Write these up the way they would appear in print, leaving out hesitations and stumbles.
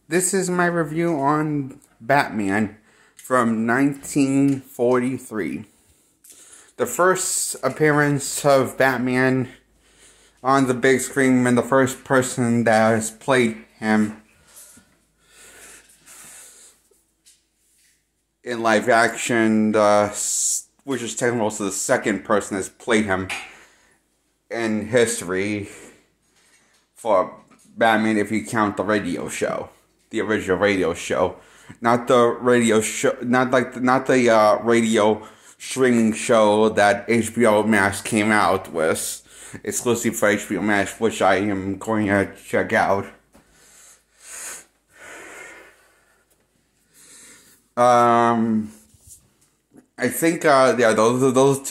This is my review on Batman from 1943. The first appearance of Batman on the big screen and the first person that has played him in live action, which is technically also the second person that's played him in history for Batman if you count the radio show. The original radio show, not the radio show, not the radio streaming show that HBO Max came out with, exclusive for HBO Max, which I am going to check out. I think those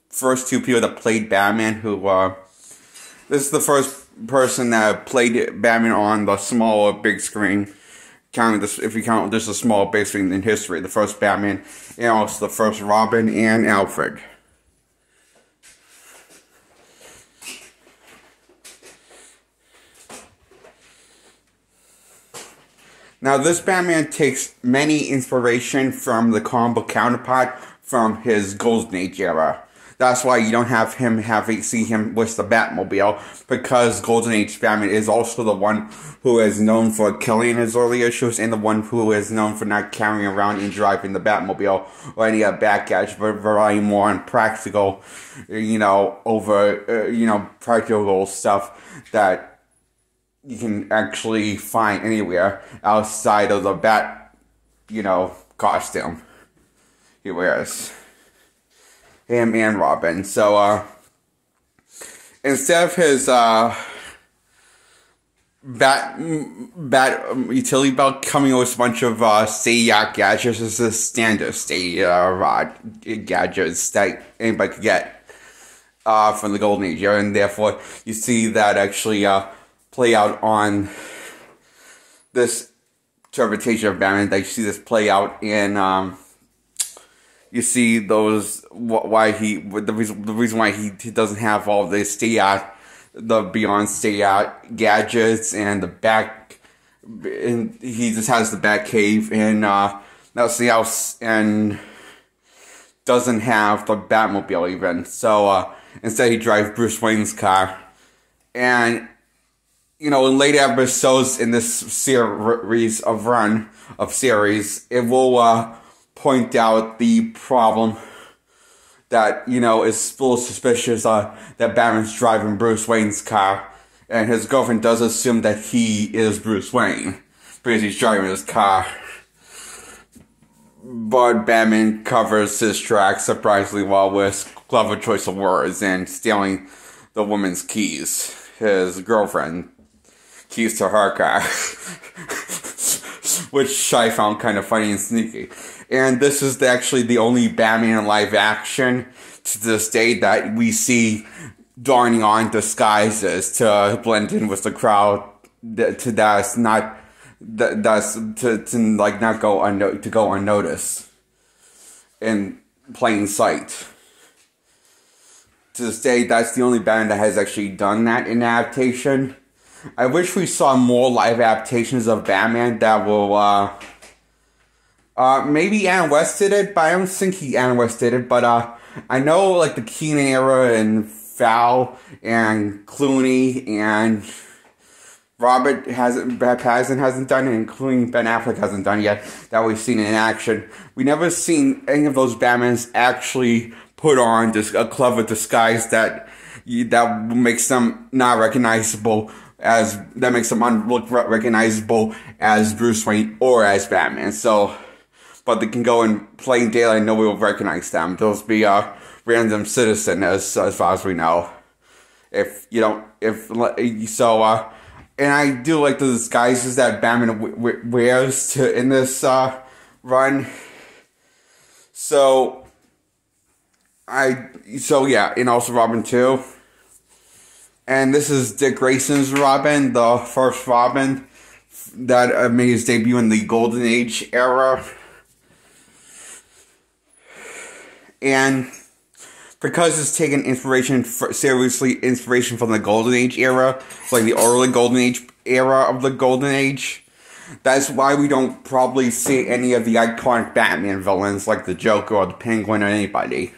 first two people that played Batman who this is the first person that played Batman on the small or big screen, counting this, if you count this a small big screen in history, the first Batman and also the first Robin and Alfred. Now this Batman takes many inspiration from the comic book counterpart from his Golden Age era. That's why you don't have him see him with the Batmobile, because Golden Age Batman is also the one who is known for killing his early issues and the one who is known for not carrying around and driving the Batmobile or any other bat gadget, but relying more on practical, practical stuff that you can actually find anywhere outside of the bat, costume he wears. Him and Robin. So, instead of his, bat utility belt coming with a bunch of, Stay-Yacht gadgets, this is standard Stay-Yacht gadgets that anybody could get, from the Golden Age era, and therefore, you see that actually, play out on this interpretation of Batman, that you see this play out in, you see the reason why he doesn't have all the the beyond Stay-Yacht gadgets and the back, and he just has the Batcave and that's the house, and doesn't have the Batmobile even. So instead he drives Bruce Wayne's car, and in later episodes in this series, it will point out the problem that, is still suspicious that Batman's driving Bruce Wayne's car, and his girlfriend does assume that he is Bruce Wayne because he's driving his car. But Batman covers his tracks surprisingly well with clever choice of words and stealing the woman's keys, his girlfriend keys to her car, which I found kind of funny and sneaky. And this is actually the only Batman in live action to this day that we see donning on disguises to blend in with the crowd, to go unnoticed in plain sight. To this day, that's the only Batman that has actually done that in adaptation. I wish we saw more live adaptations of Batman that will, maybe Adam West did it, but I don't think Adam West did it, but, I know, the Keaton era and Fowl and Clooney and Pattinson hasn't done it, including Ben Affleck hasn't done it yet, that we've seen in action. We never seen any of those Batmans actually put on a clever disguise that makes them not recognizable that makes them look recognizable as Bruce Wayne or as Batman. So, but they can go in plain daylight and nobody will recognize them. They'll be a random citizen as far as we know. And I do like the disguises that Batman wears in this run. And also Robin too. And this is Dick Grayson's Robin, the first Robin that made his debut in the Golden Age era. And because it's taken inspiration from the Golden Age era, like the early Golden Age era of the Golden Age, That's why we don't probably see any of the iconic Batman villains like the Joker or the Penguin or anybody.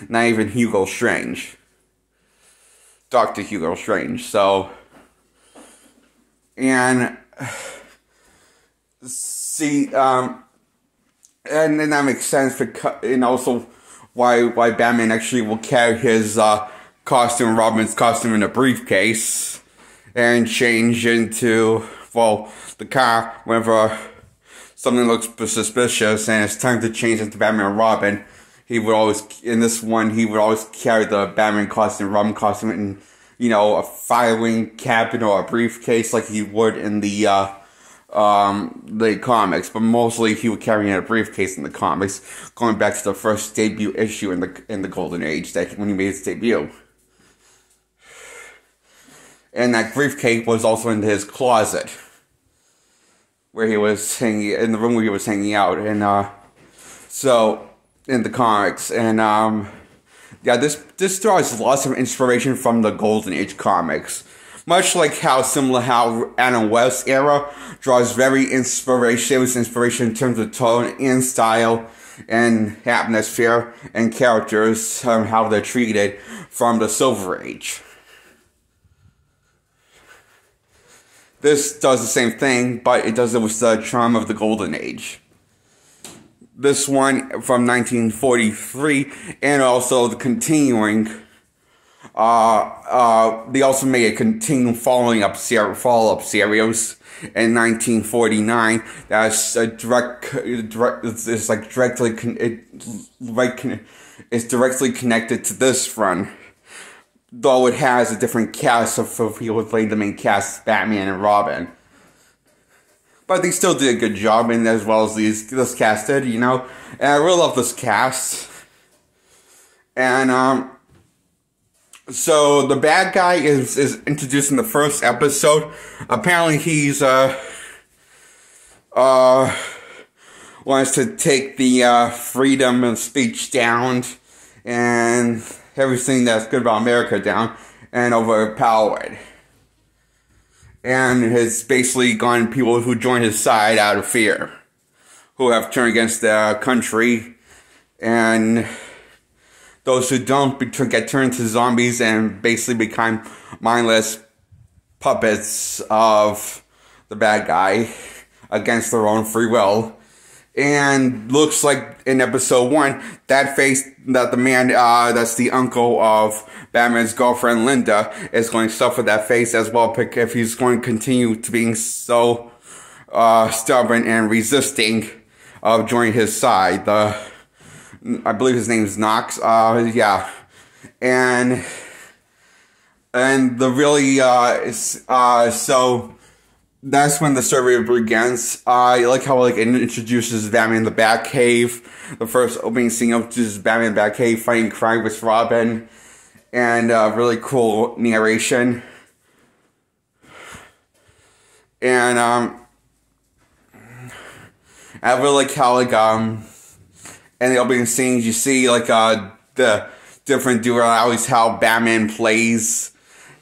Not even Hugo Strange. Dr. Hugo Strange. So, and see, and then that makes sense because, and also why Batman actually will carry his costume, Robin's costume, in a briefcase and change into, well, the car whenever something looks suspicious and it's time to change into Batman and Robin. He would always, in this one, he would always carry the Batman costume, Robin costume in, you know, a filing cabinet or a briefcase like he would in the comics, but mostly he would carry in a briefcase in the comics, going back to the first debut issue in the Golden Age, that when he made his debut. And that briefcase was also in his closet, where he was hanging, in the room where he was hanging out, and so in the comics, and yeah, this draws lots of inspiration from the Golden Age comics. Much like how Adam West's era draws very serious inspiration in terms of tone and style and atmosphere and characters, how they're treated from the Silver Age. This does the same thing, but it does it with the charm of the Golden Age. This one from 1943, and also the continuing. They also made a continuing follow-up series in 1949. That's a it's directly connected to this run, though it has a different cast of people playing the main cast, Batman and Robin. But they still did a good job, and as well as this cast did, you know. And I really love this cast. And so the bad guy is introduced in the first episode. Apparently he's wants to take the freedom of speech down and everything that's good about America down and overpower it. And has basically gone people who join his side out of fear, who have turned against the country, and those who don't get turned to zombies and basically become mindless puppets of the bad guy against their own free will. And looks like in episode 1, that the man, that's the uncle of Batman's girlfriend Linda, is going to suffer that face as well, if he's going to continue to being so stubborn and resisting of joining his side. I believe his name is Knox. Yeah, and the really so. That's when the story begins. I like how it introduces Batman in the Batcave. The first opening scene introduces Batman in the Batcave fighting crime with Robin. And really cool narration. And I really like how in the opening scenes you see the different dualities, how Batman plays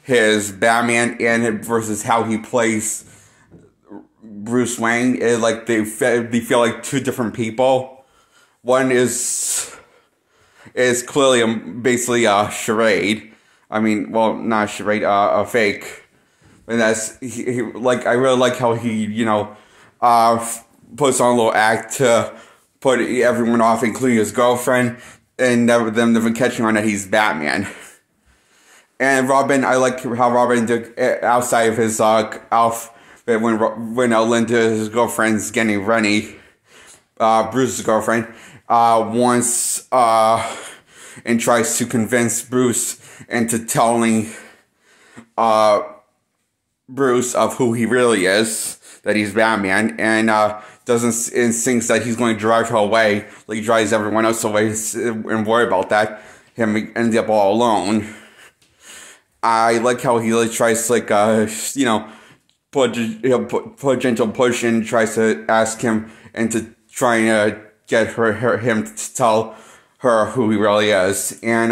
his Batman and versus how he plays Bruce Wayne. They feel like two different people. One is clearly basically a charade. I mean, well, not a charade, a fake. And that's I really like how he, you know, puts on a little act to put everyone off, including his girlfriend, and them never catching on that he's Batman. And Robin, I like how Robin did outside of his when Linda, his girlfriend's getting ready, Bruce's girlfriend, wants and tries to convince Bruce into telling Bruce of who he really is, that he's Batman, and thinks that he's going to drive her away, like he drives everyone else away, and worry about that, him end up all alone. I like how he tries to you know, put a gentle push and tries to ask him into trying to get him to tell her who he really is, and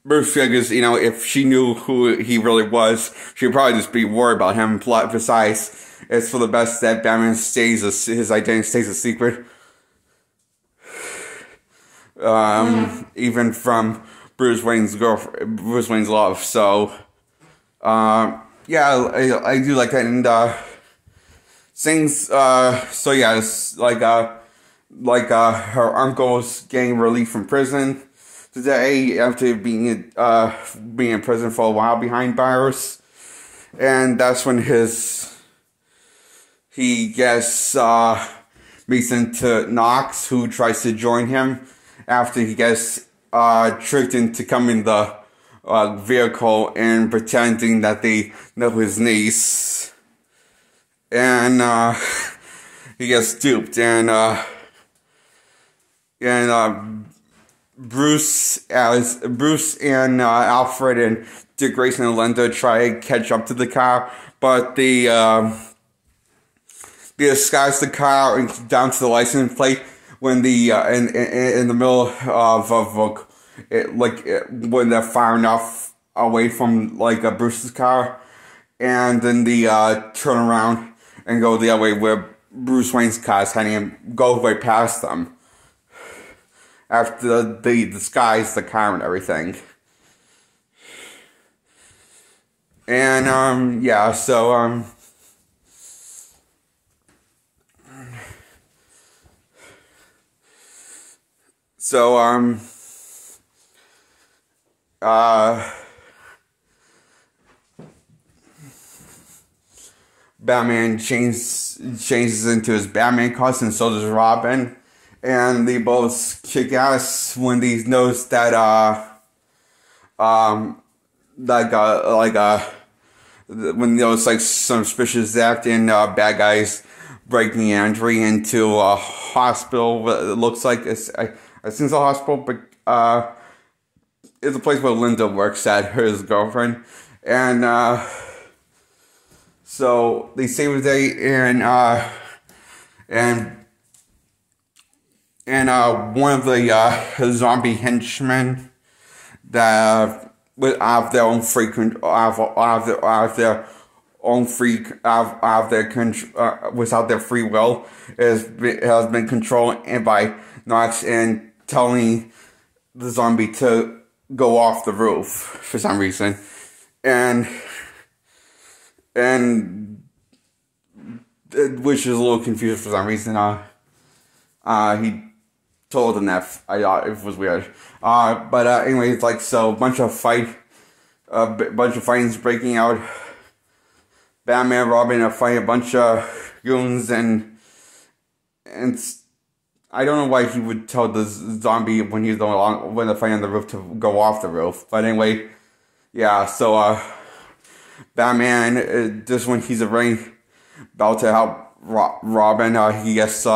Bruce figures, if she knew who he really was, she'd probably just be worried about him. Besides, it's for the best that Batman his identity stays a secret. Even from Bruce Wayne's love. So, yeah, I do like that. And, things, so yeah, it's like her uncle's getting relief from prison today after being in prison for a while behind bars. And that's when he gets, meets into Knox, who tries to join him after he gets, tricked into coming the, vehicle and pretending that they know his niece. And, he gets duped, and Bruce and Alfred and Dick Grayson and Linda try to catch up to the car, but they disguise the car down to the license plate when in the middle of when they're far enough away from Bruce's car, and then they turn around and go the other way where Bruce Wayne's car is heading and go right past them after they disguise the car and everything. And yeah, so Batman changes into his Batman costume, and so does Robin. And they both kick ass when he knows that, when there's some suspicious act and, bad guys breaking and entering into a hospital. It looks like I think it's a hospital, but, it's a place where Linda works at, his girlfriend. And, so they save the day, and one of the zombie henchmen that without their own without their free will has been controlled by Knox and telling the zombie to go off the roof for some reason, and which is a little confused for some reason. He told him that. I thought it was weird. But anyway, it's so a bunch of fighting's breaking out. Batman, Robin are fighting a bunch of goons, and I don't know why he would tell the zombie when they're fighting on the roof to go off the roof. But anyway, yeah. So Batman, just when he's about to help Robin, he gets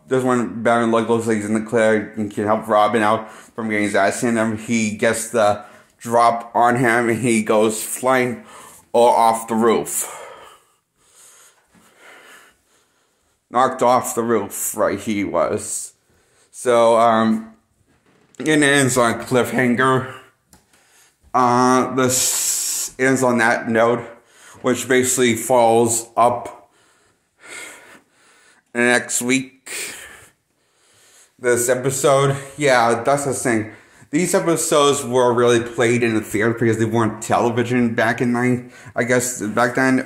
this when Batman looks like he's in the clear and can help Robin out from getting his ass in him. He gets the drop on him and he goes flying off the roof. Knocked off the roof, right, he was. So, it ends on a cliffhanger. This ends on that note, which basically follows up next week. This episode, yeah, that's the thing. These episodes were really played in the theater because they weren't television back then,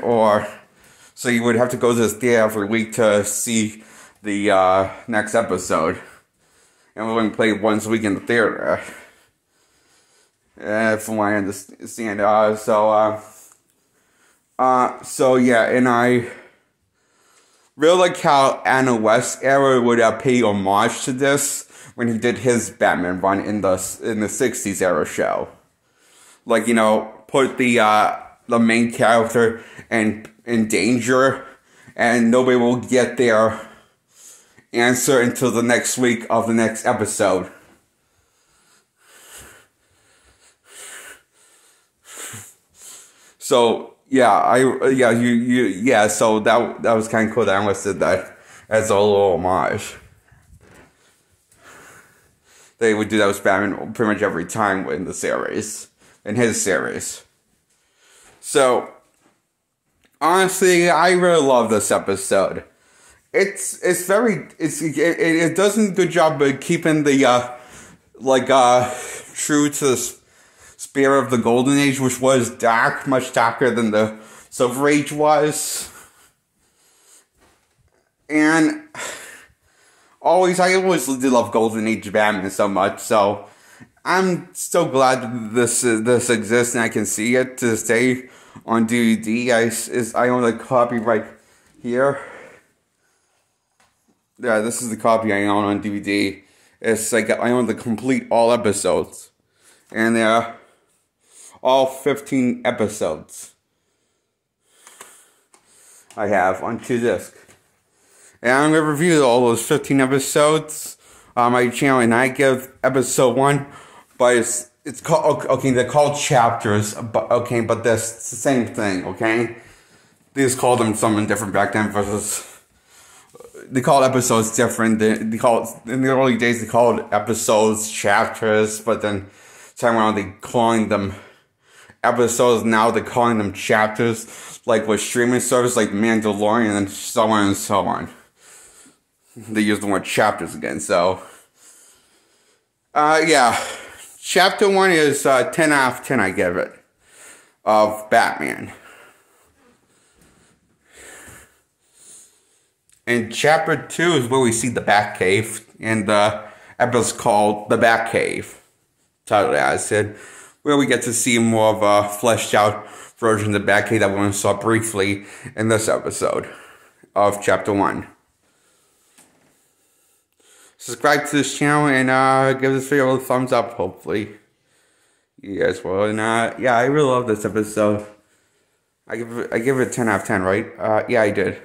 or so you would have to go to the theater every week to see the next episode. And we wouldn't play once a week in the theater, from what I understand. So yeah, and I really like how Adam West era would pay homage to this when he did his Batman run in the 60s era show. Put the main character in danger, and nobody will get their answer until the next week of the next episode. So so that was kind of cool that I almost did that as a little homage. they would do that with Batman pretty much every time in the series, in his series. So, honestly, I really love this episode. It does a good job of keeping the true to the spirit of the Golden Age, which was dark, much darker than the Silver Age was. And I always did love Golden Age Batman so much, so I'm so glad that this exists and I can see it to this day on DVD. I own the copy right here. Yeah, this is the copy I own on DVD. It's like I own the complete all episodes, and they're all 15 episodes. I have on 2 discs. And I'm going to review all those 15 episodes on my channel, and I give episode 1, but it's called, okay, they're called chapters, but that's the same thing, okay? They just called them something different back then versus, they called episodes different. They called, in the early days, they called episodes chapters, but then time around they calling them episodes. Now they're calling them chapters, like with streaming service like Mandalorian and so on and so on. They use the word chapters again, so yeah. Chapter 1 is 10 out of 10, I give it, of Batman. And chapter 2 is where we see the Batcave, and the episode's called The Batcave, titled as said, where we get to see more of a fleshed out version of the Batcave that we saw briefly in this episode of chapter 1. Subscribe to this channel and give this video a thumbs up, hopefully. You guys will. And yeah, I really love this episode. I give it 10 out of 10, right? Yeah, I did.